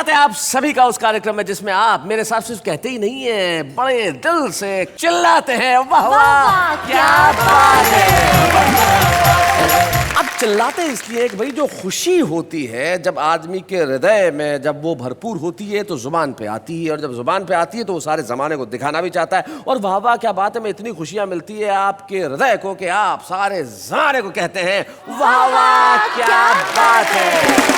स्वागत है आप सभी का उस कार्यक्रम में जिसमें आप मेरे साथ सिर्फ कहते ही नहीं है, बड़े दिल से चिल्लाते हैं वाह वाह क्या बात है। अब चिल्लाते इसलिए कि भाई जो खुशी होती है जब आदमी के हृदय में जब वो भरपूर होती है तो जुबान पे आती है, और जब जुबान पे आती है तो वो सारे जमाने को दिखाना भी चाहता है। और वाह वाह क्या बात है में इतनी खुशियां मिलती है आपके हृदय को कि आप सारे जमाने को कहते हैं वाह वाह क्या बात है।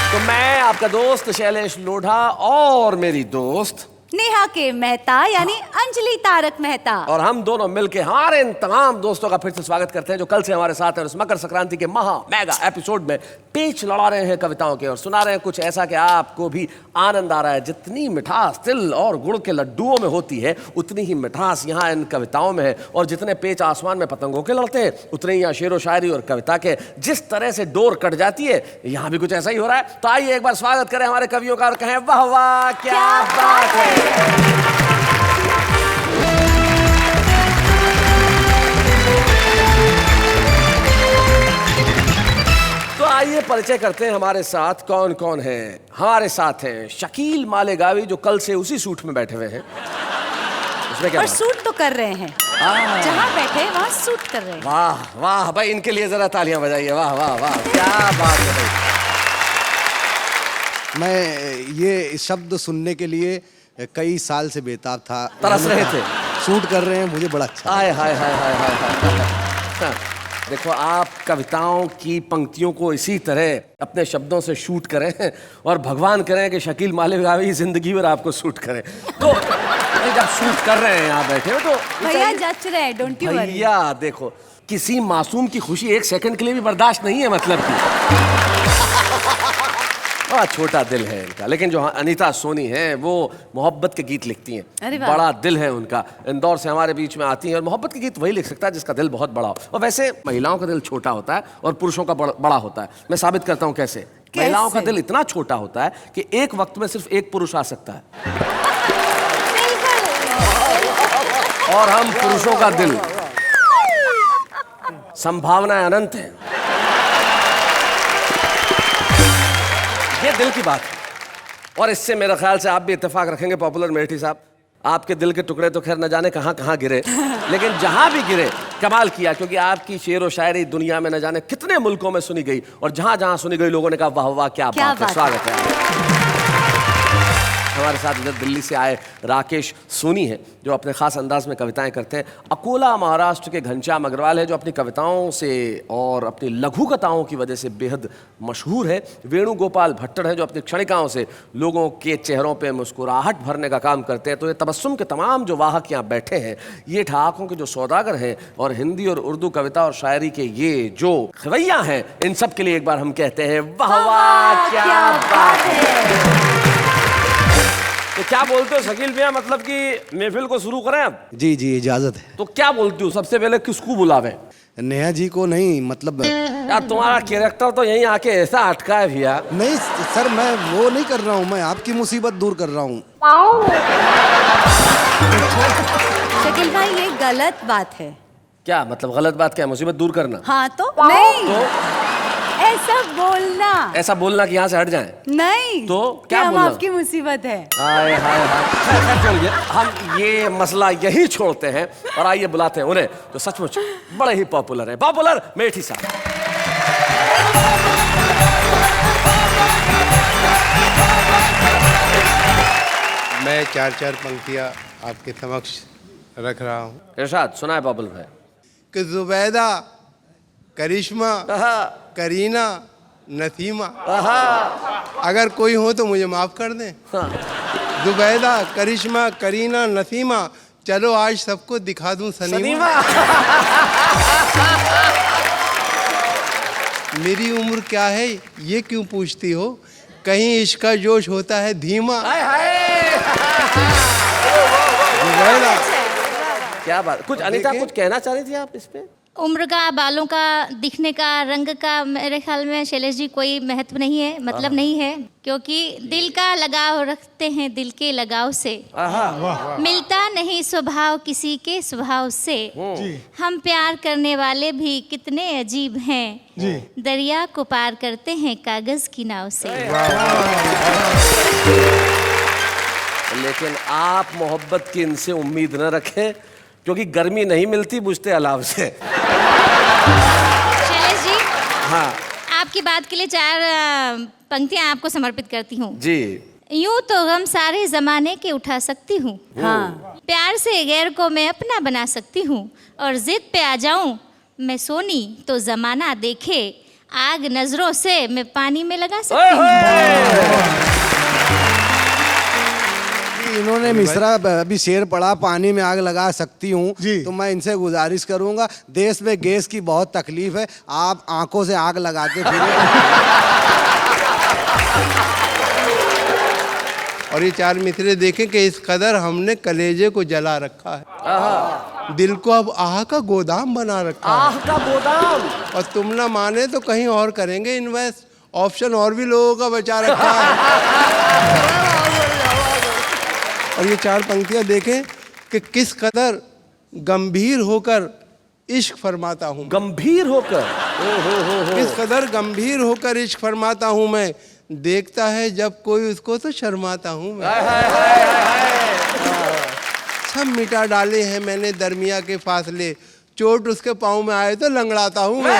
तो मैं आपका दोस्त शैलेश लोढ़ा और मेरी दोस्त नेहा के मेहता यानी अंजलि तारक मेहता, और हम दोनों मिलके हमारे इन तमाम दोस्तों का फिर से स्वागत करते हैं जो कल से हमारे साथ हैं। उस मकर संक्रांति के महा मेगा एपिसोड में पेच लड़ा रहे हैं कविताओं के और सुना रहे हैं कुछ ऐसा कि आपको भी आनंद आ रहा है। जितनी मिठास तिल और गुड़ के लड्डुओं में होती है उतनी ही मिठास यहाँ इन कविताओं में है, और जितने पेच आसमान में पतंगों के लड़ते हैं उतने ही यहाँ शेरो शायरी और कविता के जिस तरह से डोर कट जाती है यहाँ भी कुछ ऐसा ही हो रहा है। तो आइए एक बार स्वागत करें हमारे कवियों का और कहें वाह वाह क्या बात है। तो आइए परिचय करते हैं हमारे साथ कौन कौन है। हमारे साथ हैं शकील मालेगावी जो कल से उसी सूट में बैठे हुए हैं। उसमें क्या और सूट तो कर रहे हैं, जहाँ बैठे वहाँ सूट कर रहे हैं। वाह वाह भाई, इनके लिए जरा तालियां बजाइए। वाह वाह वाह क्या बात है भाई। मैं ये शब्द सुनने के लिए कई साल से बेताब था, तरस रहे थे। शूट कर रहे हैं, मुझे बड़ा अच्छा। हाय हाय हाय हाय हाय। देखो आप कविताओं की पंक्तियों को इसी तरह अपने शब्दों से शूट करें और भगवान करें कि शकील मालेगावी जिंदगी भर आपको शूट करें। तो जब शूट कर रहे हैं यहाँ बैठे हो तो भैया जच रहे हैं, डोंट यू वरी। भैया देखो किसी मासूम की खुशी एक सेकंड के लिए भी बर्दाश्त नहीं है, मतलब की बड़ा छोटा दिल है इनका। लेकिन जो अनीता सोनी है वो मोहब्बत के गीत लिखती हैं, बड़ा दिल है उनका। इंदौर से हमारे बीच में आती हैं और मोहब्बत के गीत वही लिख सकता है जिसका दिल बहुत बड़ा हो। और वैसे महिलाओं का दिल छोटा होता है और पुरुषों का बड़ा होता है। मैं साबित करता हूँ कैसे। महिलाओं का दिल इतना छोटा होता है कि एक वक्त में सिर्फ एक पुरुष आ सकता है, और हम पुरुषों का दिल संभावनाएं अनंत है। ये दिल की बात है, और इससे मेरा ख्याल से आप भी इत्तेफाक रखेंगे पॉपुलर मेठी साहब। आपके दिल के टुकड़े तो खैर न जाने कहाँ कहाँ गिरे, लेकिन जहां भी गिरे कमाल किया, क्योंकि आपकी शेर व शायरी दुनिया में न जाने कितने मुल्कों में सुनी गई, और जहां जहां सुनी गई लोगों ने कहा वाह वाह क्या बात है। स्वागत है। हमारे साथ इधर दिल्ली से आए राकेश सोनी हैं जो अपने खास अंदाज में कविताएं करते हैं। अकोला महाराष्ट्र के घनश्याम अग्रवाल है जो अपनी कविताओं से और अपनी लघु कथाओं की वजह से बेहद मशहूर है। वेणुगोपाल भट्टर है जो अपनी क्षणिकाओं से लोगों के चेहरों पे मुस्कुराहट भरने का काम करते हैं। तो ये तबस्सुम के तमाम जो वाहक यहाँ बैठे हैं ये ठहाकों के जो सौदागर हैं और हिंदी और उर्दू कविता और शायरी के ये जो खवैया हैं, इन सब के लिए एक बार हम कहते हैं वाह वाह क्या बात है। तो क्या बोलते हो शकील भैया, मतलब कि महफिल को शुरू करें अब? जी जी इजाजत है। तो क्या बोलती हूँ, सबसे पहले किसको बुलावे? नेहा जी को नहीं, मतलब यार तुम्हारा कैरेक्टर तो यहीं आके ऐसा अटका है भैया। नहीं सर, मैं वो नहीं कर रहा हूँ, मैं आपकी मुसीबत दूर कर रहा हूँ। शकील भाई ये गलत बात है। क्या मतलब गलत बात? क्या मुसीबत दूर करना? हाँ तो नहीं तो ऐसा बोलना, ऐसा बोलना कि यहाँ से हट जाएं? नहीं तो क्या हम बोलना? आपकी मुसीबत है। हाय हाय हाय। चलिए हम ये मसला यही छोड़ते हैं और आइए बुलाते हैं उन्हें तो सचमुच बड़े ही पॉपुलर है। पॉपुलर मेठी साहब। मैं चार पंक्तियाँ आपके समक्ष रख रहा हूँ। इरशाद सुना है पॉपुलर भाई। कि जुबैदा, करिश्मा, करीना, नसीमा, अगर कोई हो तो मुझे माफ कर दें। जुबैदा, करिश्मा, करीना, नसीमा, चलो आज सबको दिखा दूं सनीमा। मेरी उम्र क्या है ये क्यों पूछती हो, कहीं इश्क का जोश होता है धीमा। जुबैदा क्या बात, कुछ अनीता कुछ कहना चाह रही थी आप इस पे? उम्र का, बालों का, दिखने का, रंग का मेरे ख्याल में शैलेश जी कोई महत्व नहीं है, मतलब नहीं है, क्योंकि दिल का लगाव रखते हैं दिल के लगाव से। मिलता नहीं स्वभाव किसी के स्वभाव से। हम प्यार करने वाले भी कितने अजीब हैं, दरिया को पार करते हैं कागज की नाव से। लेकिन आप मोहब्बत की इनसे उम्मीद न रखें, क्योंकि गर्मी नहीं मिलती बुझते अलाव से। शैलेश जी, हाँ आपकी बात के लिए 4 पंक्तियां आपको समर्पित करती हूँ। जी। यूं तो गम सारे जमाने के उठा सकती हूँ, हाँ। प्यार से गैर को मैं अपना बना सकती हूँ, और जिद पे आ जाऊं मैं सोनी तो जमाना देखे, आग नजरों से मैं पानी में लगा सकती हूँ। इन्होंने मिश्रा अभी शेर पढ़ा, पानी में आग लगा सकती हूँ, जी। तो मैं इनसे गुजारिश करूंगा, देश में गैस की बहुत तकलीफ है, आप आंखों से आग लगाते फिरे। और ये 4 मिसरे देखें कि इस कदर हमने कलेजे को जला रखा है, दिल को अब आह का गोदाम बना रखा है। आह का गोदाम। और तुम ना माने तो कहीं और करेंगे इन्वेस्ट, ऑप्शन और भी लोगों का बचा रखा है। और ये 4 पंक्तियां देखें कि किस कदर गंभीर होकर इश्क फरमाता हूँ। गंभीर होकर, हो। किस कदर गंभीर होकर इश्क फरमाता हूँ मैं, देखता है जब कोई उसको तो शर्माता हूँ मैं। सब मिटा डाले हैं मैंने दरमिया के फासले, चोट उसके पाँव में आए तो लंगड़ाता हूँ मैं।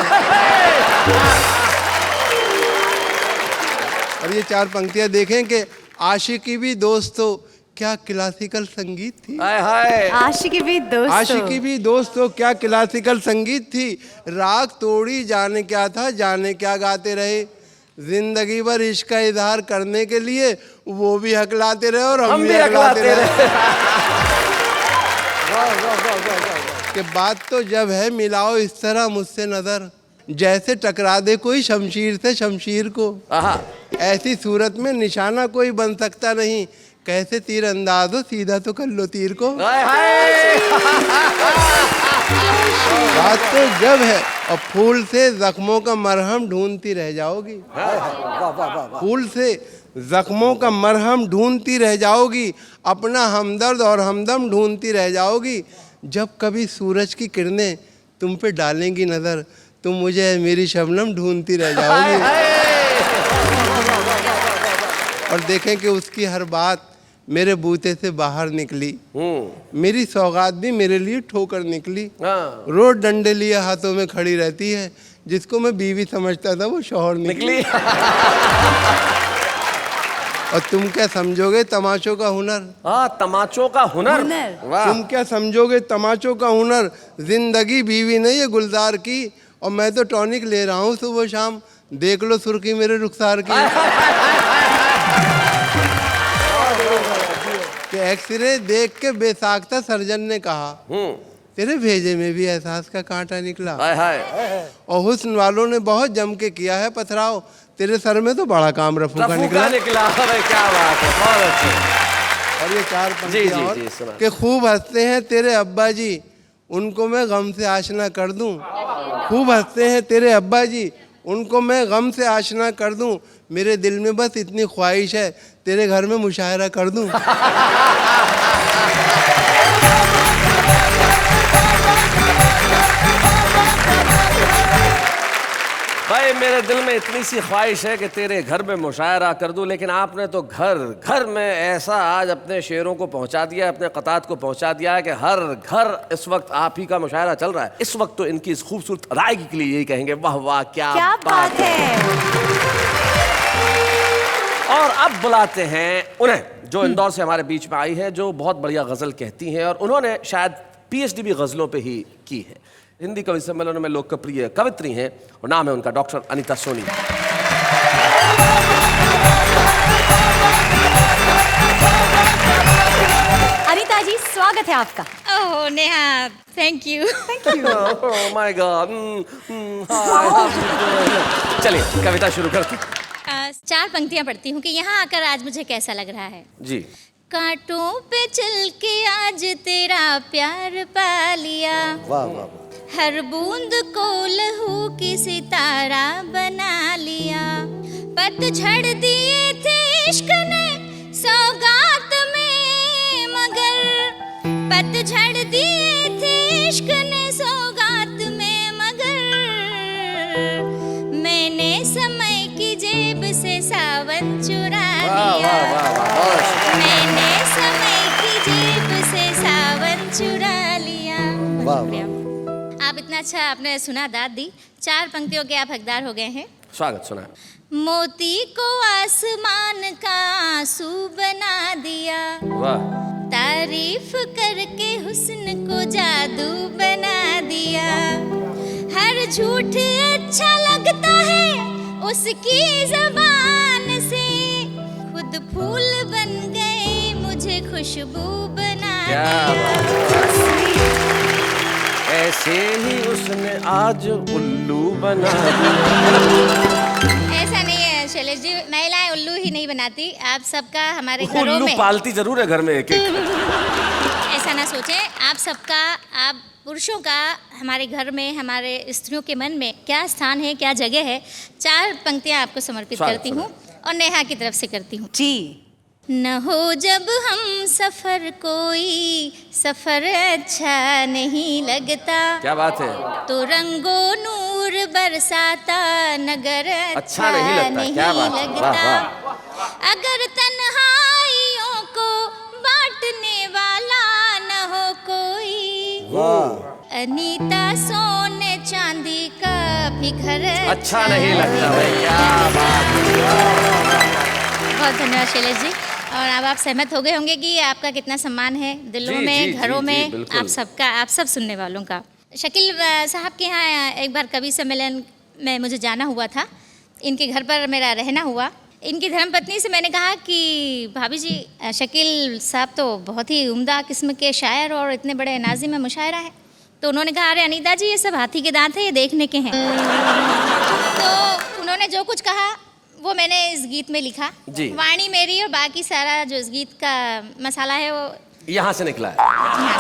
और ये 4 पंक्तियां देखें कि आशिकी भी दोस्तों क्या क्लासिकल संगीत थी। आशिकी भी दोस्तों, आशिकी भी दोस्तों क्या क्लासिकल संगीत थी, राग तोड़ी जाने क्या था, जाने क्या गाते रहे, जिंदगी भर इश्क का इजहार करने के लिए वो भी हकलाते रहे और हम भी हकलाते रहे। कि बात तो जब है मिलाओ इस तरह मुझसे नजर, जैसे टकरा दे कोई शमशीर से शमशीर को, ऐसी सूरत में निशाना कोई बन सकता नहीं, कैसे तीर अंदाज हो सीधा तो कर लो तीर को। बात तो जब है, और फूल से जख्मों का मरहम ढूंढती रह जाओगी, फूल से जख्मों का मरहम ढूंढती रह जाओगी, अपना हमदर्द और हमदम ढूंढती रह जाओगी, जब कभी सूरज की किरणें तुम पे डालेंगी नजर, तुम मुझे मेरी शबनम ढूंढती रह जाओगी। और देखें कि उसकी हर बात मेरे बूते से बाहर निकली, मेरी सौगात भी मेरे लिए ठोकर निकली, रोज डंडे लिए हाथों में खड़ी रहती है, जिसको मैं बीवी समझता था वो शौहर निकली। और तुम क्या समझोगे तमाचों का हुनर, तमाचों का हुनर। वाह। तुम क्या समझोगे तमाचों का हुनर, जिंदगी बीवी ने ये गुलजार की, और मैं तो टॉनिक ले रहा हूँ सुबह शाम, देख लो सुर्खी मेरे रुखसार की। कि एक्सरे देख के बेसाख्ता सर्जन ने कहा, तेरे भेजे में भी एहसास का कांटा निकला। और हुस्न वालों ने बहुत जम के किया है पथराव, तेरे सर में तो बड़ा काम रफू का निकला। अरे क्या बात है, बहुत अच्छे। और ये 4 पंक्तियां और सुना। कि खूब हंसते हैं तेरे अब्बा जी, उनको मैं गम से आशना कर दूं। खूब हंसते हैं तेरे अब्बा जी, उनको मैं गम से आशना कर दूं, मेरे दिल में बस इतनी ख्वाहिश है तेरे घर में मुशायरा कर दूं। भाई मेरे दिल में इतनी सी ख्वाहिश है कि तेरे घर में मुशायरा कर दूं, लेकिन आपने तो घर घर में ऐसा आज अपने शेरों को पहुंचा दिया, अपने क़तात को पहुंचा दिया है कि हर घर इस वक्त आप ही का मुशायरा चल रहा है। इस वक्त तो इनकी इस खूबसूरत अदायगी के लिए यही कहेंगे, वाह वाह क्या बात है। और अब बुलाते हैं उन्हें जो इंदौर से हमारे बीच में आई है, जो बहुत बढ़िया गज़ल कहती हैं, और उन्होंने शायद PhD भी गज़लों पे ही की है। हिंदी कवि सम्मेलनों में लोकप्रिय कवित्री हैं, और नाम है उनका डॉक्टर अनीता सोनी। अनीता जी, स्वागत है आपका। Oh Neha, thank you. Oh my God. चलिए कविता शुरू करती। 4 पंक्तियां पढ़ती हूँ कि यहाँ आकर आज मुझे कैसा लग रहा है। जी। कांटों पे चल के आज तेरा प्यार पा लिया, वाह वाह। हर बूंद को लहू की सितारा बना लिया। पतझड़ दिए थे इश्क ने सौगात में, मगर पतझड़ दिए थे इश्क ने सौगात में, मगर मैंने समय की जेब से सावन चुरा लिया। मैंने समय की जेब से सावन चुरा लिया। आप इतना अच्छा आपने सुना, दाद दी। 4 पंक्तियों के आप हकदार हो गए हैं। स्वागत। सुना। मोती को आसमान का आंसू बना दिया। वाह। तारीफ करके हुस्न को जादू बना दिया। हर झूठ अच्छा लगता है उसकी जबान से, खुद फूल बन गए मुझे खुशबू बना दिया। ऐसे ही उसने आज उल्लू बना दिया। ऐसा नहीं है शैलेश जी, महिलाएं उल्लू ही नहीं बनाती, आप सबका हमारे घरों उल्लू में पालती जरूर है घर में एक एक। ऐसा ना सोचें, आप सबका, आप पुरुषों का हमारे घर में, हमारे स्त्रियों के मन में क्या स्थान है, क्या जगह है। 4 पंक्तियां आपको समर्पित करती हूँ और नेहा की तरफ से करती हूँ। जी। न हो जब हम सफर, कोई सफर अच्छा नहीं लगता। क्या बात है। तो रंगो नूर बरसाता नगर अच्छा नहीं लगता। क्या बात है। वाह वाह। अगर तन्हाइयों को बांटने वाला न हो कोई, वाह। अनीता सोने चांदी का भी घर अच्छा नहीं लगता भाई। क्या बात है। बहुत धन्यवाद शैलेश जी। और अब आप सहमत हो गए होंगे कि आपका कितना सम्मान है दिलों जी, में, जी, घरों जी, में, बिल्कुल। आप सबका, आप सब सुनने वालों का। शकील साहब के यहाँ एक बार कवि सम्मेलन में मुझे जाना हुआ था, इनके घर पर मेरा रहना हुआ। इनकी धर्मपत्नी से मैंने कहा कि भाभी जी, शकील साहब तो बहुत ही उम्दा किस्म के शायर और इतने बड़े नाज़िम मुशायरा है। तो उन्होंने कहा, अरे अनीता जी, ये सब हाथी के दांत है, ये देखने के हैं। तो उन्होंने जो कुछ कहा वो मैंने इस गीत में लिखा। जी। वाणी मेरी और बाकी सारा जो इस गीत का मसाला है वो यहाँ से निकला है। यहाँ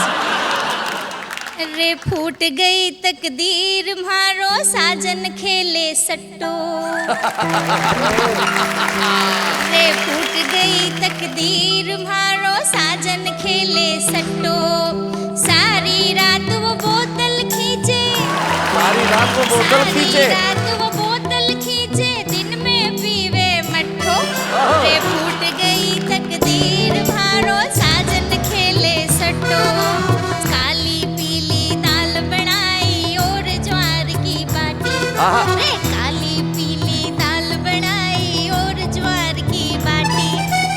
से। रे फूट गई तकदीर मारो साजन खेले सट्टो। रे फूट गई तकदीर मारो साजन खेले सट्टो। सारी रात वो बोतल खींचे, सारी रात वो बोतल खींचे, सारी रात वो बोतल खींचे, दिन में पीवे मट्ठो। रे फूट गई तकदीर मारो साजन खेले सट्टो। काली पीली दाल बनाई और ज्वार की बाटी। रे काली पीली दाल बनाई और ज्वार की बाटी।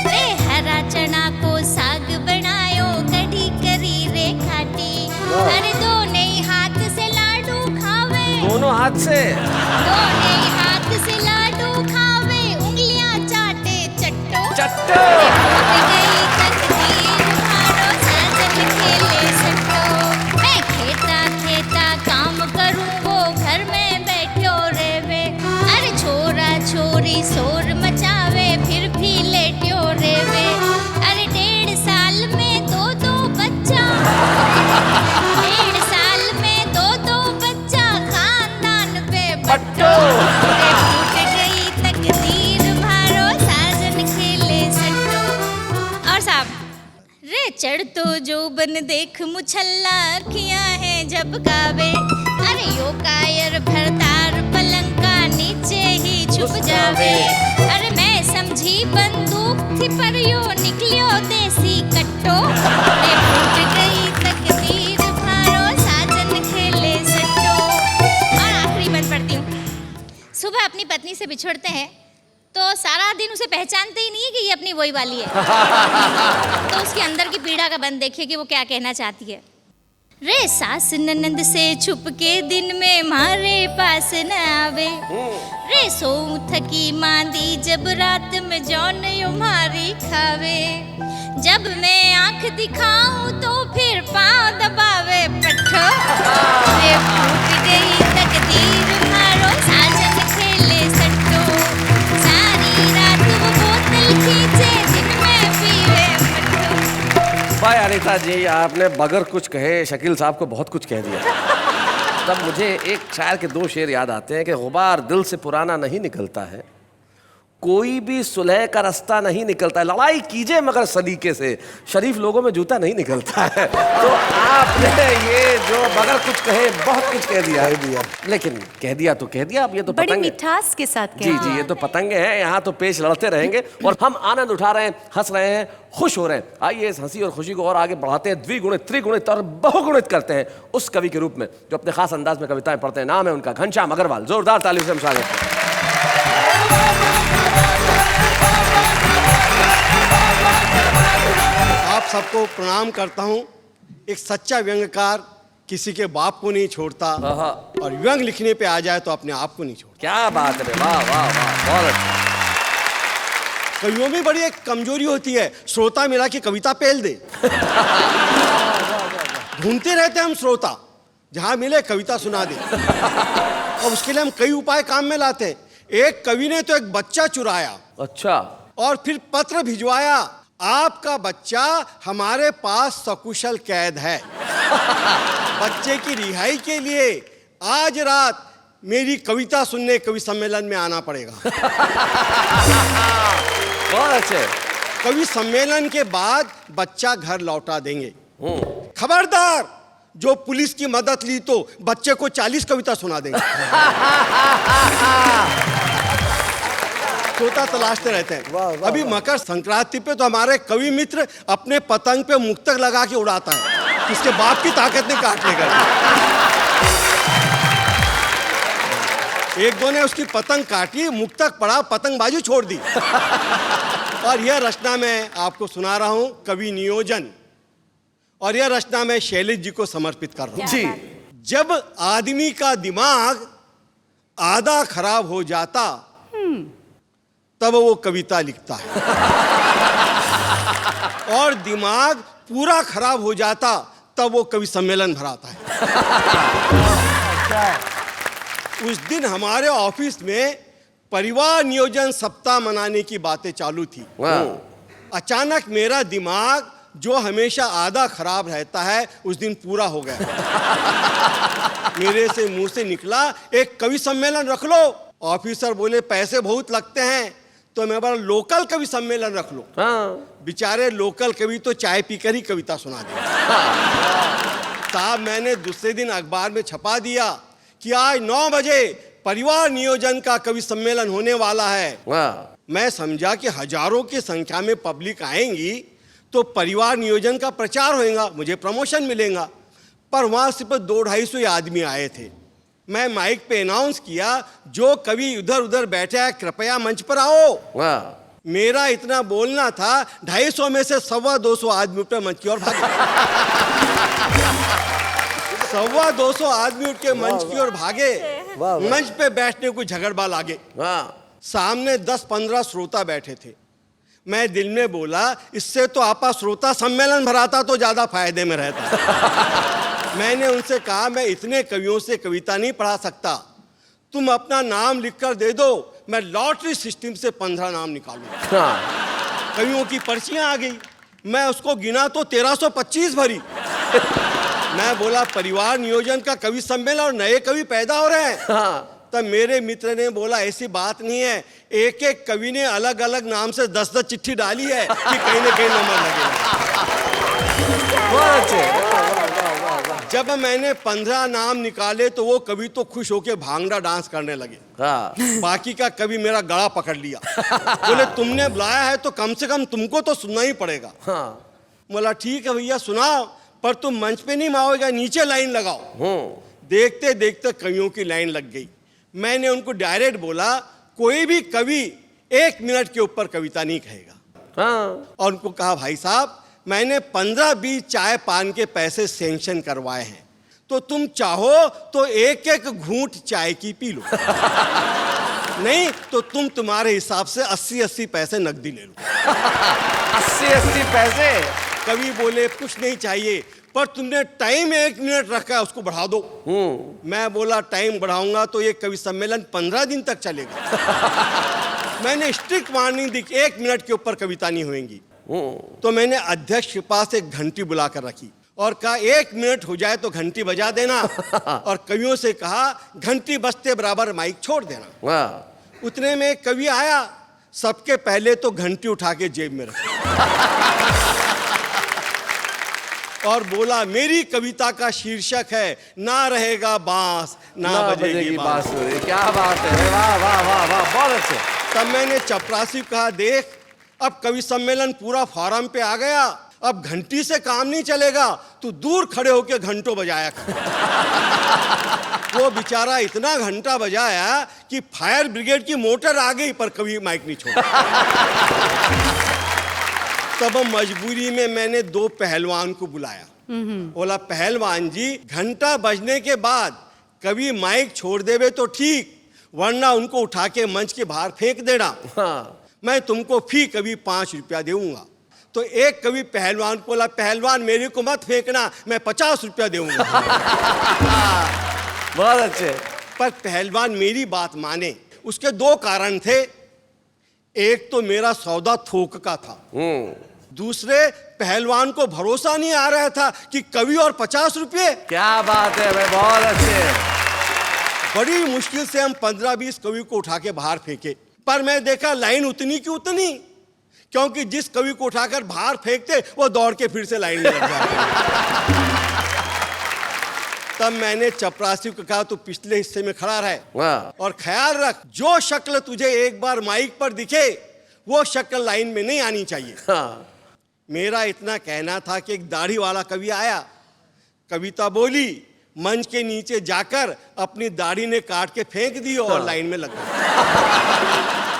रे हरा चना को साग बनायो, कढ़ी करी रे खाटी। अरे दोनों ही हाथ से लाडू खावे, दोनों हाथ से, दोनों ही हाथ से लाडू खावे, उंगलियां चाटे चट्टो। चट्टो। फूट गई तकदीर मारो साजन खेले सट्टो। मैं खेता खेता काम करूं, वो घर में बैठो रेवे। अरे छोरा छोरी शोर मचावे, फिर भी लेट्यो रेवे। अरे 1.5 साल में 2 बच्चा, 1.5 साल में 2 बच्चा, खानदान पे बट्टो। रे फूट गई तकदीर मारो साजन खेले सट्टो। और साहब, रे चढ़ तो जो बन देख मुछल्ला, अखियां हैं जब गावे। अरे यो कायर भरतार पलंग का नीचे ही छुप जावे। अरे मैं समझी बंदूक थी पर यो निकलियो देसी कट्टो। रे फूट गई तकदीर मारो साजन खेले सट्टो। और आखिरी बंद पढ़ती हूँ। सुबह अपनी पत्नी से बिछड़ते हैं तो सारा दिन उसे पहचानते ही नहीं है कि ये अपनी वही वाली है। तो उसके अंदर की पीड़ा का बंद देखिए कि वो क्या कहना चाहती है। रे सास ननंद से छुप के दिन में मारे पास न आवे। रे सो थकी मांदी जब रात में जौन यो मारी खावे। जब मैं आंख दिखाऊं तो फिर पाँव दबावे पट्ठो। रे फूट गई तकदीर मारो साजन खेले सट्टो। सारी रात वो बोतल खींचे, दिन में पीवे मट्ठो। भाई अनीता जी, आपने बगैर कुछ कहे शकील साहब को बहुत कुछ कह दिया। तब मुझे एक शायर के 2 शेर याद आते हैं कि गुबार दिल से पुराना नहीं निकलता है, कोई भी सुलह का रास्ता नहीं निकलता है, लड़ाई कीजिए मगर सलीके से, शरीफ लोगों में जूता नहीं निकलता है। तो आपने ये जो मगर कुछ कहे बहुत कुछ कह दिया लेकिन कह दिया तो कह दिया। अब ये तो बड़ी पतंग मिठास के साथ जी जी, ये तो पतंगे हैं, यहाँ तो पेश लड़ते रहेंगे और हम आनंद उठा रहे हैं, हंस रहे हैं, खुश हो रहे हैं। आइए इस हंसी और खुशी को और आगे बढ़ाते हैं, द्विगुणित त्रिगुणित और बहुगुणित करते हैं उस कवि के रूप में जो अपने खास अंदाज में कविताएं पढ़ते हैं। नाम है उनका घनश्याम अग्रवाल। जोरदार तालियों से हम स्वागत करते हैं। आप सबको प्रणाम करता हूं। एक सच्चा व्यंग्यकार किसी के बाप को नहीं छोड़ता और व्यंग लिखने पे आ जाए तो अपने आप को नहीं छोड़ता। क्या बात है, वाह वाह वाह, बहुत अच्छा। कवियों में बड़ी एक कमजोरी होती है, श्रोता मिला के कविता पेल दे। ढूंढते रहते हैं हम श्रोता, जहां मिले कविता सुना दे। और उसके लिए हम कई उपाय काम में लाते हैं। एक कवि ने तो एक बच्चा चुराया, अच्छा, और फिर पत्र भिजवाया, आपका बच्चा हमारे पास सकुशल कैद है। बच्चे की रिहाई के लिए आज रात मेरी कविता सुनने कवि सम्मेलन में आना पड़ेगा। बहुत अच्छे। कवि सम्मेलन के बाद बच्चा घर लौटा देंगे। खबरदार, जो पुलिस की मदद ली तो बच्चे को 40 कविता सुना देंगे। श्रोता तलाशते रहते हैं। अभी मकर संक्रांति पे तो हमारे कवि मित्र अपने पतंग पे मुक्तक लगा के उड़ाता है, किसके बाप की ताकत ने काटने का। एक दो ने उसकी पतंग काटी, मुक्तक पड़ा, पतंगबाजी छोड़ दी। और यह रचना मैं आपको सुना रहा हूं, कवि नियोजन, और यह रचना मैं शैलेश जी को समर्पित कर रहा हूं। जी। जब आदमी का दिमाग आधा खराब हो जाता तब वो कविता लिखता है, और दिमाग पूरा खराब हो जाता तब वो कवि सम्मेलन भराता है। उस दिन हमारे ऑफिस में परिवार नियोजन सप्ताह मनाने की बातें चालू थी। अचानक मेरा दिमाग जो हमेशा आधा खराब रहता है उस दिन पूरा हो गया। मेरे से मुंह से निकला, एक कवि सम्मेलन रख लो। ऑफिसर बोले पैसे बहुत लगते हैं, तो मैं बोला लोकल कवि सम्मेलन रख लो। बेचारे लोकल कवि तो चाय पीकर ही कविता सुना दिया। साहब, मैंने दूसरे दिन अखबार में छपा दिया कि आज 9 बजे परिवार नियोजन का कवि सम्मेलन होने वाला है। मैं समझा कि हजारों की संख्या में पब्लिक आएंगी तो परिवार नियोजन का प्रचार होगा, मुझे प्रमोशन मिलेगा। पर वहां सिर्फ 200-250 आदमी आए थे। मैं माइक पे अनाउंस किया, जो कवि उधर उधर बैठे हैं कृपया मंच पर आओ। मेरा इतना बोलना था, 250 में से 225 आदमी उठ मंच की ओर भागे। 225 आदमी उठ के मंच की ओर भागे। मंच पे बैठने को झगड़बा लागे। सामने 10-15 श्रोता बैठे थे। मैं दिल में बोला, इससे तो आपा श्रोता सम्मेलन भराता तो ज्यादा फायदे में रहता। मैंने उनसे कहा, मैं इतने कवियों से कविता नहीं पढ़ा सकता, तुम अपना नाम लिखकर दे दो, मैं लॉटरी सिस्टम से 15 नाम निकालूंगा। कवियों की पर्चियां आ गई, मैं उसको गिना तो 1325 भरी। मैं बोला परिवार नियोजन का कवि सम्मेलन और नए कवि पैदा हो रहे हैं। तब मेरे मित्र ने बोला ऐसी बात नहीं है, एक एक कवि ने अलग अलग नाम से 10-10 चिट्ठी डाली है कि कहीं ना कहीं नंबर लगेगा। जब मैंने 15 नाम निकाले तो वो कवि तो खुश होके भांगड़ा डांस करने लगे। बाकी का कवि मेरा गला पकड़ लिया। बोले तुमने बुलाया है तो कम से कम तुमको तो सुनना ही पड़ेगा। बोला ठीक है भैया सुनाओ, पर तुम मंच पे नहीं माओगे, नीचे लाइन लगाओ। देखते देखते कवियों की लाइन लग गई। मैंने उनको डायरेक्ट बोला, कोई भी कवि 1 मिनट के ऊपर कविता नहीं कहेगा। और उनको कहा, भाई साहब मैंने 15-20 चाय पान के पैसे सैंक्शन करवाए हैं, तो तुम चाहो तो एक एक घूंट चाय की पी लो। नहीं तो तुम तुम्हारे हिसाब से 80-80 पैसे नकदी ले लो। 80-80 पैसे? कवि बोले कुछ नहीं चाहिए, पर तुमने टाइम 1 मिनट रखा है, उसको बढ़ा दो। मैं बोला टाइम बढ़ाऊंगा तो ये कवि सम्मेलन 15 दिन तक चलेगा। मैंने स्ट्रिक्ट वार्निंग दी, 1 मिनट के ऊपर कविता नहीं होगी। तो मैंने अध्यक्ष के पास एक घंटी बुला कर रखी और कहा 1 मिनट हो जाए तो घंटी बजा देना और कवियों से कहा घंटी बजते बराबर माइक छोड़ देना। वाह। उतने में एक कवि आया, सबके पहले तो घंटी उठा के जेब में रखा और बोला मेरी कविता का शीर्षक है ना रहेगा बांस ना बजेगी बांसुरी। क्या बात है, वाह वाह वाह वाह, बहुत अच्छे। तब मैंने चपरासी को कहा देख अब कवि सम्मेलन पूरा फार्म पे आ गया, अब घंटी से काम नहीं चलेगा, तू दूर खड़े होके घंटों बजाया कर। वो बेचारा इतना घंटा बजाया कि फायर ब्रिगेड की मोटर आ गई पर कभी माइक नहीं छोड़ा। तब मजबूरी में मैंने 2 पहलवान को बुलाया। बोला पहलवान जी घंटा बजने के बाद कभी माइक छोड़ देवे तो ठीक, वरना उनको उठा के मंच के बाहर फेंक देना। हाँ। मैं तुमको फी कभी 5 रुपया दूंगा। तो एक कवि पहलवान को बोला पहलवान मेरे को मत फेंकना, मैं 50 रुपया दूंगा। बहुत अच्छे। पर पहलवान मेरी बात माने। उसके 2 कारण थे, एक तो मेरा सौदा थोक का था, दूसरे पहलवान को भरोसा नहीं आ रहा था कि कवि और 50 रुपये। क्या बात है भाई, बहुत अच्छे। बड़ी मुश्किल से हम 15-20 कवि को उठा के बाहर फेंके, पर मैं देखा लाइन उतनी की उतनी, क्योंकि जिस कवि को उठाकर बाहर फेंकते वो दौड़ के फिर से लाइन में लग जाते। तब मैंने चपरासी को कहा तू पिछले हिस्से में खड़ा रहे और ख्याल रख जो शक्ल तुझे एक बार माइक पर दिखे वो शक्ल लाइन में नहीं आनी चाहिए। हाँ। मेरा इतना कहना था कि एक दाढ़ी वाला कवि आया, कविता बोली, मंच के नीचे जाकर अपनी दाढ़ी ने काट के फेंक दी और लाइन में लग गया।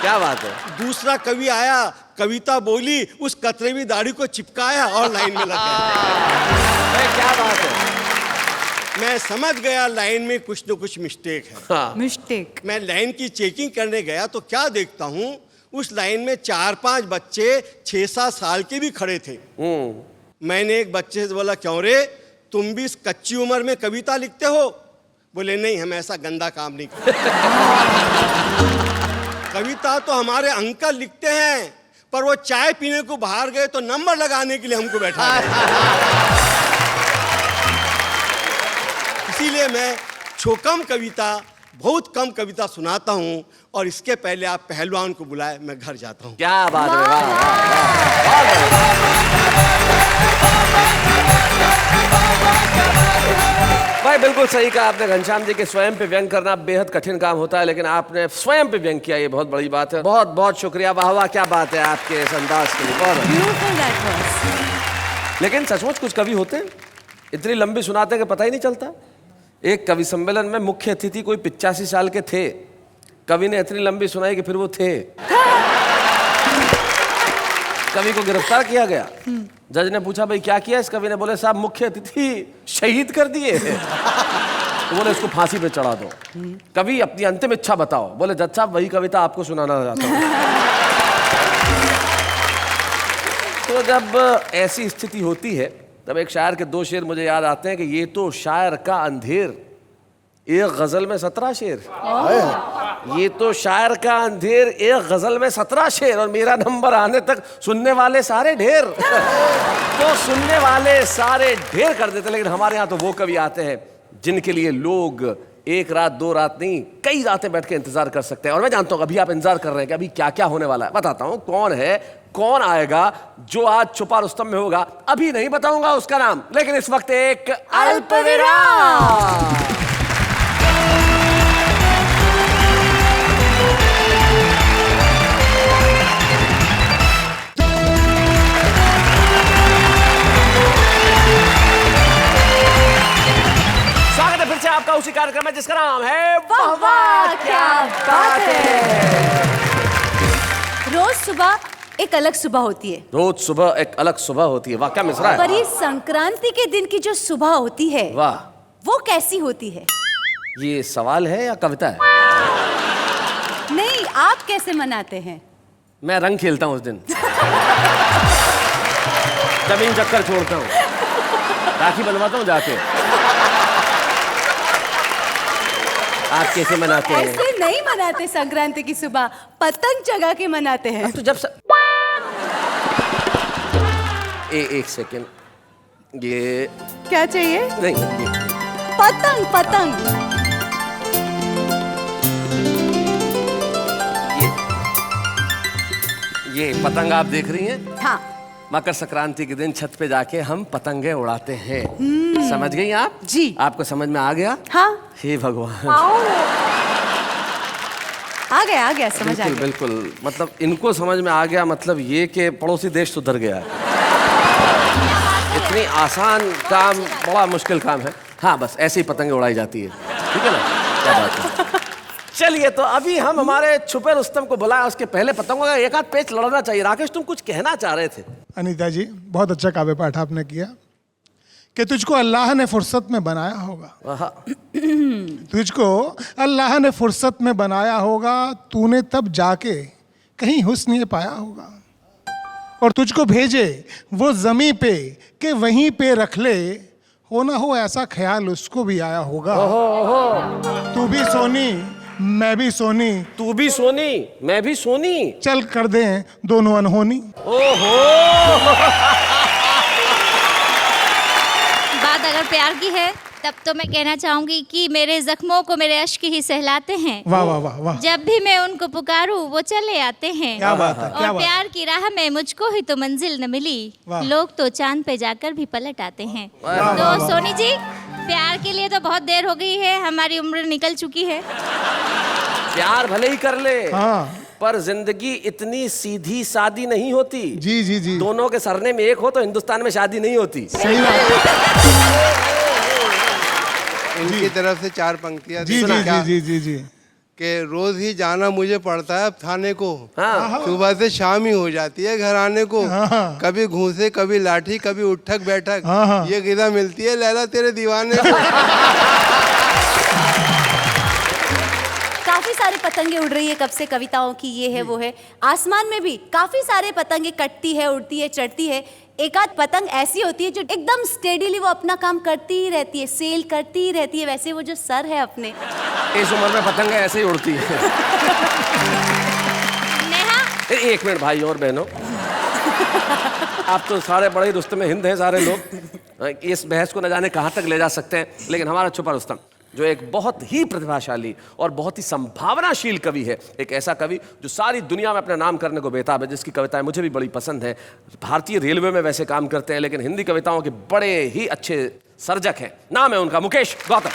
क्या बात है। दूसरा कवि आया, कविता बोली, उस कतरेवी दाढ़ी को चिपकाया और लाइन में लग गया। क्या बात है। मैं समझ गया लाइन में कुछ न कुछ मिस्टेक है। हाँ। मिस्टेक। मैं लाइन की चेकिंग करने गया तो क्या देखता हूँ उस लाइन में 4-5 बच्चे 6-7 साल के भी खड़े थे। मैंने एक बच्चे से बोला क्यों रे तुम भी इस कच्ची उम्र में कविता लिखते हो? बोले नहीं हम ऐसा गंदा काम नहीं करते। कविता तो हमारे अंकल लिखते हैं, पर वो चाय पीने को बाहर गए तो नंबर लगाने के लिए हमको बैठा इसीलिए मैं छोकम कविता, बहुत कम कविता सुनाता हूँ और इसके पहले आप पहलवान को बुलाए, मैं घर जाता हूँ। क्या बात है, वाह वाह भाई, बिल्कुल सही कहा आपने घनश्याम जी के स्वयं पे व्यंग करना बेहद कठिन काम होता है, लेकिन आपने स्वयं पे व्यंग किया, ये बहुत बड़ी बात है। बहुत बहुत शुक्रिया, वाह वाह, क्या बात है आपके इस अंदाज के लिए, बहुत। लेकिन सचमुच कुछ कवि होते हैं इतनी लंबी सुनाते हैं कि पता ही नहीं चलता। एक कवि सम्मेलन में मुख्य अतिथि कोई 85 साल के थे, कवि ने इतनी लंबी सुनाई कि फिर वो थे। कवि को गिरफ्तार किया गया। जज ने पूछा भाई क्या किया इस कवि ने? बोले साहब मुख्य अतिथि शहीद कर दिए। तो बोले इसको फांसी पे चढ़ा दो। कवि अपनी अंतिम इच्छा बताओ। बोले जज साहब वही कविता आपको सुनाना चाहता हूँ। तो जब ऐसी स्थिति होती है तब एक शायर के 2 शेर मुझे याद आते हैं कि ये तो शायर का अंधेर, एक गजल में 17 शेर। ये तो शायर का अंधेर, एक गजल में 17 शेर, और मेरा नंबर आने तक सुनने वाले सारे ढेर। तो सुनने वाले सारे ढेर कर देते, लेकिन हमारे यहाँ तो वो कवि आते हैं जिनके लिए लोग 1 रात 2 रात नहीं कई रातें बैठ के इंतजार कर सकते हैं। और मैं जानता हूँ अभी आप इंतजार कर रहे हैं कि अभी क्या क्या होने वाला है। बताता हूँ कौन है, कौन आएगा जो आज छुपा रुस्तम में होगा। अभी नहीं बताऊंगा उसका नाम, लेकिन इस वक्त एक अल्पविराम। स्वागत है फिर से आपका उसी कार्यक्रम में जिसका नाम है वाह वाह क्या बात है। रोज सुबह एक अलग सुबह होती है। रोज सुबह एक अलग सुबह होती है। वाह क्या मिसरा है। पर ये संक्रांति के दिन की जो सुबह होती है वाह, वो कैसी होती है? ये सवाल है या कविता है? नहीं, आप कैसे मनाते हैं? मैं रंग खेलता हूँ उस दिन। जमीन चक्कर छोड़ता हूँ, राखी बनवाता हूँ जाके। आप कैसे मनाते हैं? ऐसे नहीं मनाते संक्रांति की सुबह, पतंग जगा के मनाते हैं। तो जब एक सेकेंड, ये क्या चाहिए? नहीं, ये पतंग पतंग। ये पतंग आप देख रही हैं? हाँ मकर संक्रांति के दिन छत पे जाके हम पतंगे उड़ाते हैं। समझ गई आप? जी। आपको समझ में आ गया? हाँ। हे भगवान, आ गया समझ आ बिल्कुल गया। बिल्कुल, मतलब इनको समझ में आ गया, मतलब ये कि पड़ोसी देश सुधर गया है। इतनी आसान काम बड़ा मुश्किल काम है। हाँ, बस ऐसे ही पतंगे उड़ाई जाती है, ठीक है ना? क्या बात है। चलिए, तो अभी हम हमारे छुपे रुस्तम को बुलाया, उसके पहले पतंगों का एक आध पेच लड़ना चाहिए। राकेश, तुम कुछ कहना चाह रहे थे। अनीता जी, बहुत अच्छा काव्य पाठ आपने किया कि तुझको अल्लाह ने फुर्सत में बनाया होगा। आहा, तुझको अल्लाह ने फुर्सत में बनाया होगा, तूने तब जाके कहीं हुस्न ये पाया होगा, और तुझको भेजे वो जमी पे कि वहीं पे रख ले, हो ना हो ऐसा ख्याल उसको भी आया होगा। तू भी सोनी मैं भी सोनी, तू भी सोनी मैं भी सोनी, चल कर दें दोनों अनहोनी। ओहो। बात अगर प्यार की है तब तो मैं कहना चाहूंगी कि मेरे जख्मों को मेरे अश्क ही सहलाते हैं। वाह वाह वाह वाह, जब भी मैं उनको पुकारूं वो चले आते हैं। क्या बात है, क्या और बात। प्यार की राह में मुझको ही तो मंजिल न मिली, वाह। लोग तो चांद पे जाकर भी पलट आते हैं। वाह, तो सोनी जी, प्यार के लिए तो बहुत देर हो गई है, हमारी उम्र निकल चुकी है। प्यार भले ही कर ले, हाँ पर जिंदगी इतनी सीधी सादी नहीं होती। जी जी जी, दोनों के सरने में एक हो तो हिंदुस्तान में शादी नहीं होती। सही बात। इनकी तरफ से 4 पंक्तियां जी जी जी जी जी जी, कि रोज ही जाना मुझे पड़ता है अब थाने को। हाँ, सुबह से शाम ही हो जाती है घर आने को। हाँ। कभी घूंसे, कभी लाठी, कभी उठक बैठक। हाँ। ये गिदा मिलती है लैला तेरे दीवाने को। काफी सारी पतंगे उड़ रही है कब से, कविताओं की ये है वो है। आसमान में भी काफी सारे पतंगे कटती है, उड़ती है, चढ़ती है। एक आध पतंग ऐसी होती है जो एकदम स्टेडीली वो अपना काम करती ही रहती है, सेल करती ही रहती है। वैसे वो जो सर है अपने, इस उम्र में पतंगे ऐसे ही उड़ती है। नेहा, एक मिनट भाई और बहनों, आप तो सारे बड़े रुस्तम हिंद हैं सारे लोग, इस बहस को न जाने कहाँ तक ले जा सकते हैं। लेकिन हमारा छुपा रुस्तम जो एक बहुत ही प्रतिभाशाली और बहुत ही संभावनाशील कवि है, एक ऐसा कवि जो सारी दुनिया में अपना नाम करने को बेताब है, जिसकी कविताएं मुझे भी बड़ी पसंद हैं। भारतीय रेलवे में वैसे काम करते हैं, लेकिन हिंदी कविताओं के बड़े ही अच्छे सर्जक हैं। नाम है उनका मुकेश गौतम।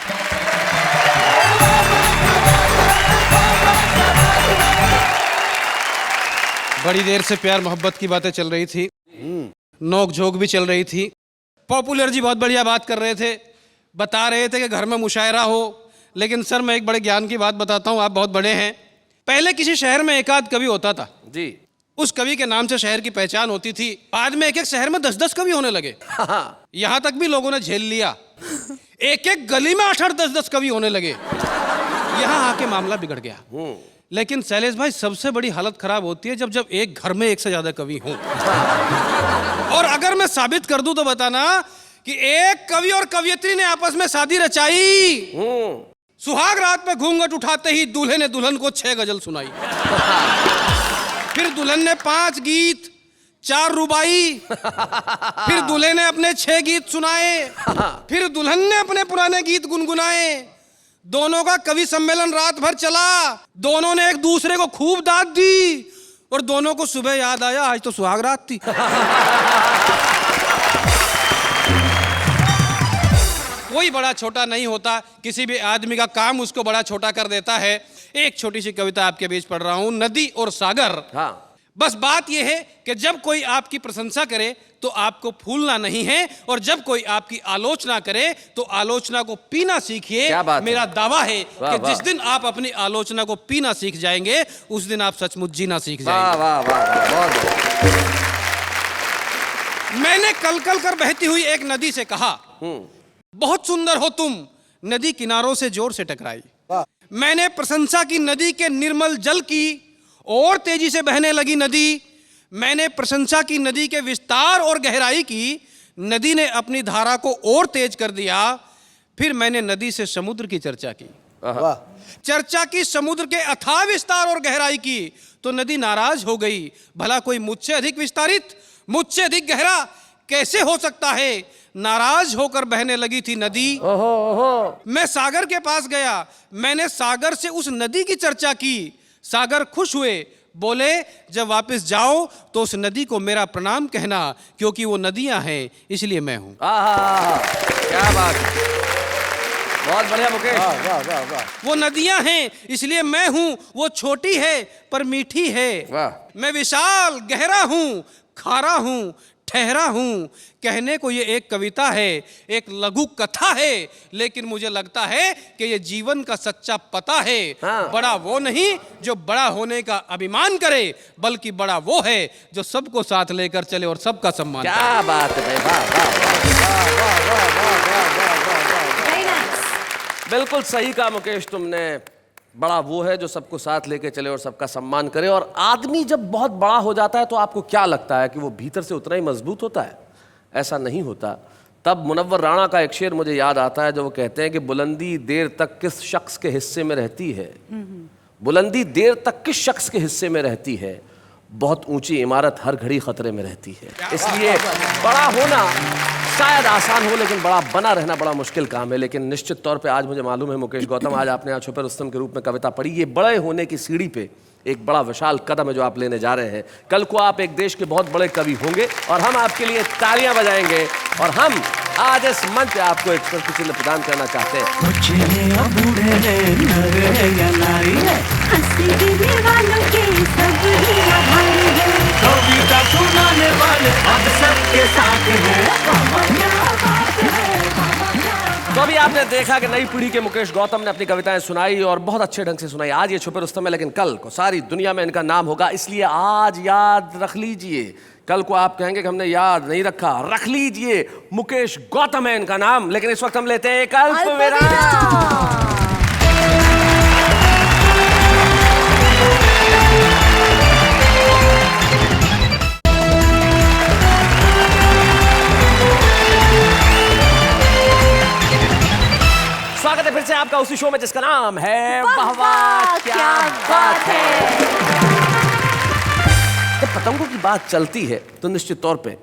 बड़ी देर से प्यार मोहब्बत की बातें चल रही थी, नोक झोंक भी चल रही थी। पॉपुलर जी बहुत बढ़िया बात कर रहे थे, बता रहे थे कि घर में मुशायरा हो। लेकिन सर, मैं एक बड़े ज्ञान की बात बताता हूँ, आप बहुत बड़े हैं। पहले किसी शहर में एक आध कवि होता था जी। उस कवि के नाम से शहर की पहचान होती थी। बाद में एक एक शहर में 10-10 कवि होने लगे। यहाँ तक भी लोगों ने झेल लिया, एक एक गली में 8-8, 10-10 कवि होने लगे। यहाँ आके मामला बिगड़ गया। लेकिन शैलेश भाई, सबसे बड़ी हालत खराब होती है जब जब एक घर में एक से ज्यादा कवि हों। और अगर मैं साबित कर दूं तो बताना कि एक कवि और कवियत्री ने आपस में शादी रचाई। सुहाग रात में घूंघट उठाते ही दूल्हे ने दुल्हन को 6 गजल सुनाई। फिर दुल्हन ने 5 गीत, 4 रुबाई। फिर दूल्हे ने अपने 6 गीत सुनाए। फिर दुल्हन ने अपने पुराने गीत गुनगुनाए। दोनों का कवि सम्मेलन रात भर चला। दोनों ने एक दूसरे को खूब दाद दी और दोनों को सुबह याद आया आज तो सुहाग रात थी। कोई बड़ा छोटा नहीं होता, किसी भी आदमी का काम उसको बड़ा छोटा कर देता है। एक छोटी सी कविता आपके बीच पढ़ रहा हूं, नदी और सागर। हाँ। बस बात यह है कि जब कोई आपकी प्रशंसा करे तो आपको फूलना नहीं है, और जब कोई आपकी आलोचना करे तो आलोचना को पीना सीखिए। क्या बात है। मेरा दावा है वाह, कि जिस दिन आप अपनी आलोचना को पीना सीख जाएंगे उस दिन आप सचमुच जीना सीख वाह जाएंगे। वाह वाह, बहुत। मैंने कल कल कर बहती हुई एक नदी से कहा, बहुत सुंदर हो तुम। नदी किनारों से जोर से टकराई। मैंने प्रशंसा की नदी के निर्मल जल की, और तेजी से बहने लगी नदी। मैंने प्रशंसा की नदी के विस्तार और गहराई की, नदी ने अपनी धारा को और तेज कर दिया। फिर मैंने नदी से समुद्र की चर्चा की। चर्चा की समुद्र के अथाह विस्तार और गहराई की, तो नदी नाराज हो गई। भला कोई मुझसे अधिक विस्तारित, मुझसे अधिक गहरा कैसे हो सकता है, नाराज होकर बहने लगी थी नदी। ओहो ओहो। मैं सागर के पास गया, मैंने सागर से उस नदी की चर्चा की। सागर खुश हुए, बोले जब वापस जाओ तो उस नदी को मेरा प्रणाम कहना, क्योंकि वो नदियां हैं इसलिए मैं हूं। क्या बात है, बहुत बढ़िया मुकेश। वाह वाह वाह। वो नदियां हैं इसलिए मैं हूं, वो छोटी है पर मीठी है। वाह। मैं विशाल गहरा हूं, खारा हूं, ठहरा हूं। कहने को ये एक कविता है, एक लघु कथा है, लेकिन मुझे लगता है कि ये जीवन का सच्चा पता है। हाँ। बड़ा वो नहीं जो बड़ा होने का अभिमान करे, बल्कि बड़ा वो है जो सबको साथ लेकर चले और सबका सम्मान करे। क्या बात है भाई, वाह। Very nice. बिल्कुल सही कहा मुकेश तुमने। बड़ा वो है जो सबको साथ लेके चले और सबका सम्मान करे। और आदमी जब बहुत बड़ा हो जाता है तो आपको क्या लगता है कि वो भीतर से उतना ही मजबूत होता है? ऐसा नहीं होता। तब मुनव्वर राणा का एक शेर मुझे याद आता है जो वो कहते हैं कि बुलंदी देर तक किस शख्स के हिस्से में रहती है, बुलंदी देर तक किस शख्स के हिस्से में रहती है, बहुत ऊंची इमारत हर घड़ी खतरे में रहती है। इसलिए बड़ा होना शायद आसान हो, लेकिन बड़ा बना रहना बड़ा मुश्किल काम है। लेकिन निश्चित तौर पे आज मुझे मालूम है मुकेश गौतम, आज आपने यहाँ छुपे रुस्तम के रूप में कविता पढ़ी। ये बड़े होने की सीढ़ी पे एक बड़ा विशाल कदम है जो आप लेने जा रहे हैं। कल को आप एक देश के बहुत बड़े कवि होंगे और हम आपके लिए तालियां बजाएंगे। और हम आज इस मंच पे आपको एक स्मृति चिन्ह प्रदान करना चाहते हैं। कविता सुनाने वाले अब सबके साथ हैं। तो अभी आपने देखा कि नई पीढ़ी के मुकेश गौतम ने अपनी कविताएं सुनाई और बहुत अच्छे ढंग से सुनाई। आज ये छुपे रुस्तम है, लेकिन कल को सारी दुनिया में इनका नाम होगा। इसलिए आज याद रख लीजिए, कल को आप कहेंगे कि हमने याद नहीं रखा, रख लीजिए मुकेश गौतम है इनका नाम। लेकिन इस वक्त हम लेते हैं एक अल्प विराम। स्वागत है फिर से आपका उसी शो में जिसका नाम है वाह वाह क्या बात है। जब पतंगों की बात चलती है तो निश्चित तौर पे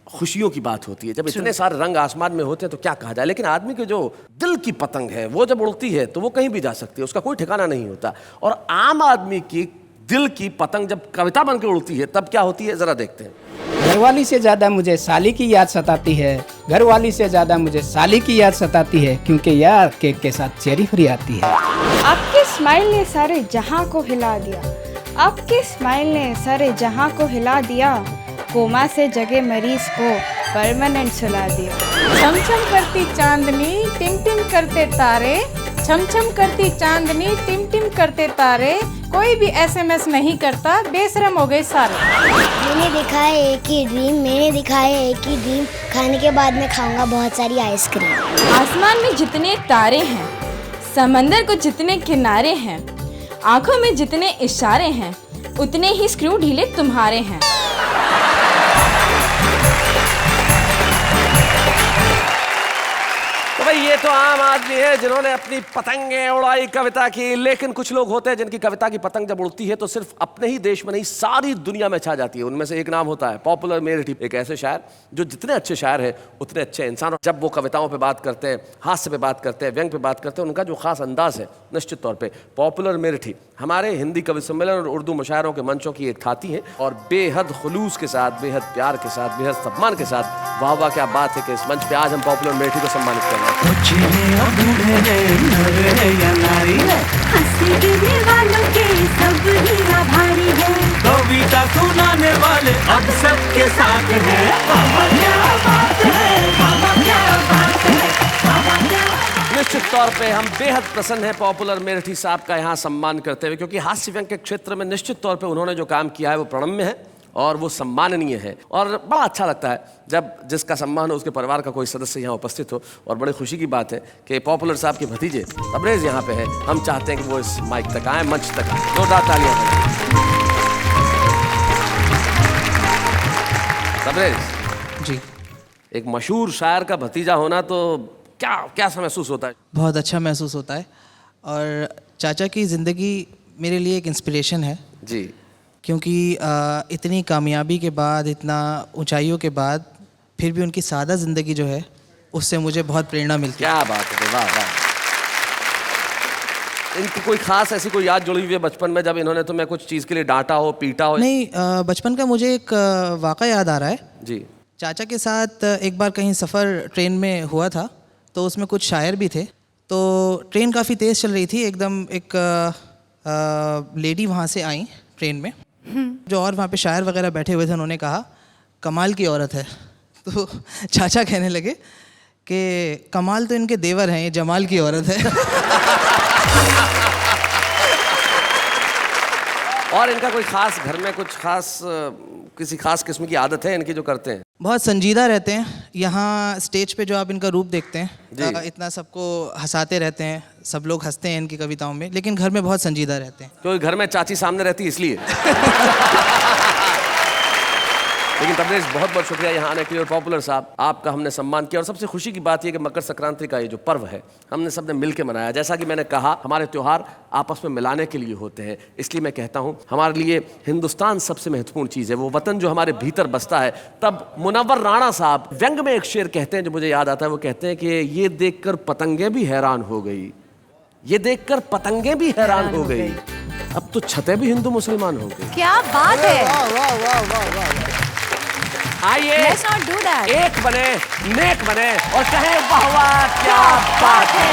खुशियों की बात होती है। जब इतने सारे रंग आसमान में होते हैं तो क्या कहा जाए। लेकिन आदमी के जो दिल की पतंग है वो जब उड़ती है तो वो कहीं भी जा सकती है, उसका कोई ठिकाना नहीं होता। और आम आदमी की दिल की पतंग जब कविता बनकर उड़ती है तब क्या होती है, जरा देखते हैं। घरवाली से ज्यादा मुझे साली की याद सताती है, घरवाली से ज्यादा मुझे साली की याद सताती है, क्योंकि यार केक के साथ चेरी फ्री आती है। आपके स्माइल ने सारे जहां को हिला दिया, आपके स्माइल ने सारे जहां को हिला दिया, कोमा से जगे मरीज को परमानेंट सुला दिया। छम छम करती चांदनी टिम टिम करते तारे, छम छम करती चांदनी टिम टिम करते तारे, कोई भी SMS नहीं करता, बेशरम हो गए सारे। मैंने देखा है एक ही ड्रीम, मैंने दिखा है एक ही ड्रीम, खाने के बाद मैं खाऊंगा बहुत सारी आइसक्रीम। आसमान में जितने तारे हैं, समंदर को जितने किनारे हैं, आंखों में जितने इशारे हैं, उतने ही स्क्रू ढीले तुम्हारे हैं। तो भाई ये तो आम आदमी है जिन्होंने अपनी पतंगें उड़ाई कविता की। लेकिन कुछ लोग होते हैं जिनकी कविता की पतंग जब उड़ती है तो सिर्फ अपने ही देश में नहीं सारी दुनिया में छा जाती है। उनमें से एक नाम होता है पॉपुलर मेरिटी, एक ऐसे शायर जो जितने अच्छे शायर हैं उतने अच्छे इंसान। जब वो कविताओं पे बात करते हैं, हास्य पे बात करते हैं, व्यंग पे बात करते हैं, उनका जो खास अंदाज है निश्चित तौर पर पॉपुलर मेरिटी हमारे हिंदी कवि सम्मेलन और उर्दू मुशायरों के मंचों की एक खाती है। और बेहद खुलूस के साथ, बेहद प्यार के साथ, बेहद सम्मान के साथ वाह वाह क्या बात है कि इस मंच पे आज हम पॉपुलर मेरिटी को सम्मानित कर रहे हैं। कविता सुनाने वाले अब सबके साथ हैं। निश्चित तौर पे हम बेहद प्रसन्न हैं पॉपुलर मेरिटी साहब का यहाँ सम्मान करते हुए, क्योंकि हास्य व्यंग के क्षेत्र में निश्चित तौर पे उन्होंने जो काम किया है वो प्रणम्य है और वो सम्माननीय है। और बड़ा अच्छा लगता है जब जिसका सम्मान हो उसके परिवार का कोई सदस्य यहाँ उपस्थित हो। और बड़ी खुशी की बात है कि पॉपुलर साहब के भतीजे तबरेज़ यहाँ पे है। हम चाहते हैं कि वो इस माइक तक आए, मंच तक आए। जोरदार तालियां तबरेज़ जी। एक मशहूर शायर का भतीजा होना तो क्या क्या महसूस होता है? बहुत अच्छा महसूस होता है। और चाचा की ज़िंदगी मेरे लिए एक इंस्पिरेशन है जी, क्योंकि इतनी कामयाबी के बाद, इतना ऊंचाइयों के बाद फिर भी उनकी सादा ज़िंदगी जो है उससे मुझे बहुत प्रेरणा मिलती है। क्या बात है, वाह वाह। इनकी कोई खास ऐसी कोई याद जुड़ी हुई है बचपन में जब इन्होंने तुम्हें कुछ चीज़ के लिए डांटा हो, पीटा हो? नहीं, बचपन का मुझे एक वाक़या याद आ रहा है जी। चाचा के साथ एक बार कहीं सफ़र ट्रेन में हुआ था, तो उसमें कुछ शायर भी थे। तो ट्रेन काफ़ी तेज़ चल रही थी, एकदम एक लेडी वहाँ से आई ट्रेन में, जो और वहाँ पे शायर वगैरह बैठे हुए थे। उन्होंने कहा कमाल की औरत है। तो चाचा कहने लगे कि कमाल तो इनके देवर हैं, ये जमाल की औरत है। और इनका कोई खास घर में कुछ खास किसी खास किस्म की आदत है इनकी जो करते हैं? बहुत संजीदा रहते हैं। यहाँ स्टेज पे जो आप इनका रूप देखते हैं, इतना सबको हंसाते रहते हैं, सब लोग हंसते हैं इनकी कविताओं में, लेकिन घर में बहुत संजीदा रहते हैं। क्योंकि घर में चाची सामने रहती है इसलिए। लेकिन तबरेज़ बहुत बहुत शुक्रिया यहाँ आने के लिए। और पॉपुलर साहब, आपका हमने सम्मान किया और सबसे खुशी की बात यह कि मकर संक्रांति का ये जो पर्व है हमने सबने मिल के मनाया। जैसा कि मैंने कहा, हमारे त्यौहार आपस में मिलाने के लिए होते हैं, इसलिए मैं कहता हूँ हमारे लिए हिंदुस्तान सबसे महत्वपूर्ण चीज़ है, वो वतन जो हमारे भीतर बसता है। तब मुनव्वर राणा साहब व्यंग में एक शेर कहते हैं जो मुझे याद आता है। वो कहते हैं कि ये देखकर पतंगे भी हैरान हो गई, ये देखकर पतंगे भी हैरान हो गई, अब तो छतें भी हिंदू मुसलमान हो गई। क्या बात है। आइए Let's not do that. एक बने, नेक बने और कहें वाह वाह क्या बात है।